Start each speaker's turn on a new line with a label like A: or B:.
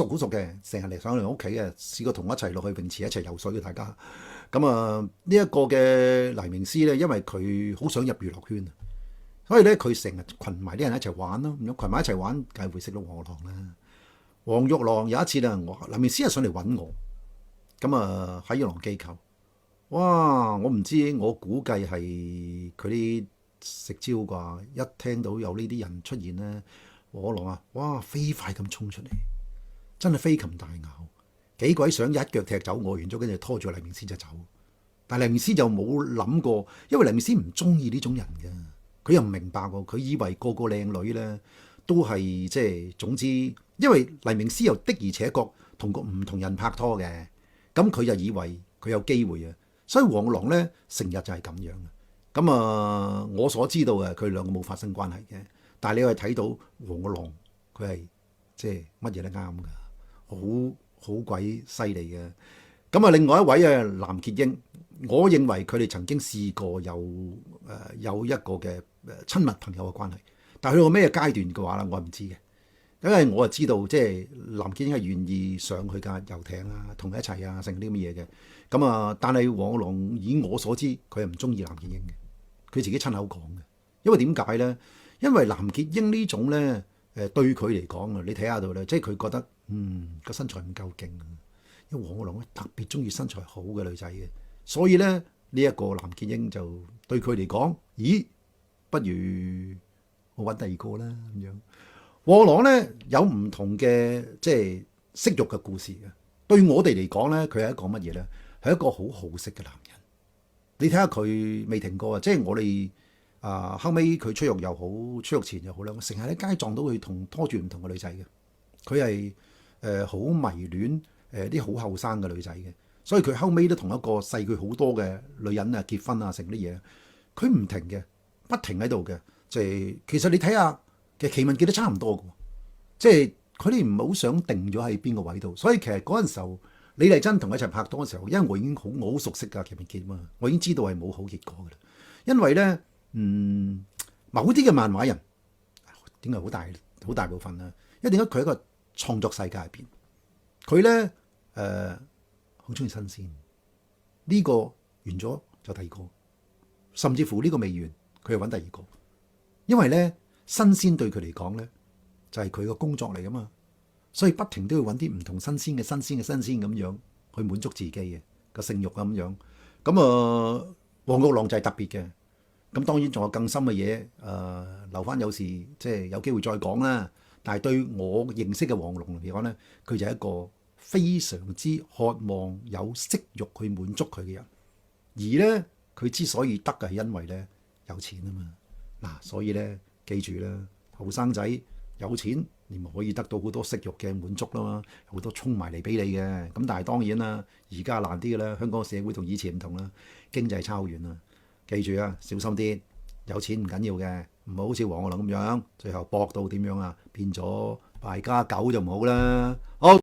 A: 好熟嘅，成日嚟上嚟我屋企嘅，試過同我一齊落去泳池一齊游水嘅大家。咁啊，呢一個嘅黎明斯咧，因為佢好想入娛樂圈，所以咧佢成日群埋啲人一齊玩咯。咁樣群埋一齊玩，梗係會識到黃玉郎啦。黃玉郎有一次啊，黎明斯係上嚟揾我，咁啊喺玉郎機構，哇！我唔知，我估計係佢啲食蕉啩，一聽到有呢啲人出現咧，黃玉郎啊，哇！飛快咁衝出嚟。真係飛禽大咬，幾鬼想一腳踢走我，完咗跟住拖住黎明斯就走。但係黎明斯就冇諗過，因為黎明斯唔中意呢種人嘅，佢又唔明白喎，佢以為個個靚女呢都係即係總之，因為黎明斯又的而且確同個唔同人拍拖嘅，咁佢就以為佢有機會啊，所以黃狼呢成日就係咁樣。咁啊，我所知道嘅佢兩個冇發生關係嘅，但係你可以睇到黃狼佢係即係乜嘢都啱㗎。好鬼犀利嘅。咁啊，另外一位啊，藍潔瑛，我認為佢哋曾經試過有一個嘅親密朋友嘅關係，但係去到咩階段嘅話咧，我唔知嘅。因為我就知道，即係藍潔瑛係願意上去架遊艇啊，同佢一齊啊，成啲咁嘅嘢嘅。咁啊，但係黃玉郎以我所知，佢係唔中意藍潔瑛嘅，佢自己親口講嘅。因為點解咧？因為藍潔瑛呢種咧，對佢嚟講啊，你睇下度咧，即係佢覺得個身材唔夠勁啊。因為黃玉郎咧特別中意身材好嘅女仔嘅，所以咧呢一個藍潔瑛就對佢嚟講，咦，不如我揾第二個啦咁樣。黃玉郎咧有唔同嘅即係色欲嘅故事嘅，對我哋嚟講咧，佢係一個乜嘢咧？係一個好好色嘅男人。你睇下佢未停過啊！即係我哋後尾佢出獄又好，出獄前又好啦，我成日喺街撞到佢同拖住唔同嘅女仔嘅。佢係好迷戀啲好後生嘅女仔嘅，所以佢後尾都同一個細佢好多嘅女人啊結婚啊，成啲嘢，佢唔停嘅，不停喺度嘅。即係其實你睇下，其實奇聞記得差唔多嘅，即係佢哋唔係好想定咗喺邊個位度，所以其實嗰陣時候李麗珍同佢一齊拍拖嘅時候，因為我好熟悉㗎奇聞記嘛，我已經知道係冇好結果㗎啦。因為咧，某啲嘅漫畫人點解好大部分啦？因為點解佢喺一個創作世界入邊，佢咧好中意新鮮。呢個完咗就第二個，甚至乎呢個未完，佢又揾第二個。因為咧新鮮對佢嚟講咧就係佢個工作嚟噶嘛，所以不停都要揾啲唔同新鮮咁樣去滿足自己嘅個性慾咁樣。咁黃玉郎就係特別嘅。咁當然仲有更深嘅嘢，留翻有時即係有機會再講啦。但係對我認識嘅黃玉郎嚟講咧，佢就係一個非常之渴望有色慾去滿足佢嘅人。而咧佢之所以得嘅係因為咧有錢啊嘛。嗱，所以咧記住啦，後生仔有錢，你咪可以得到好多色慾嘅滿足啦嘛，好多衝埋嚟俾你嘅。咁但係當然啦，而家難啲嘅啦，香港社會同以前唔同啦，經濟差好遠啦。記住啊，小心啲，有錢唔緊要嘅，唔好好似黃玉郎咁樣，最後搏到點樣啊，變咗敗家狗就唔好啦。好。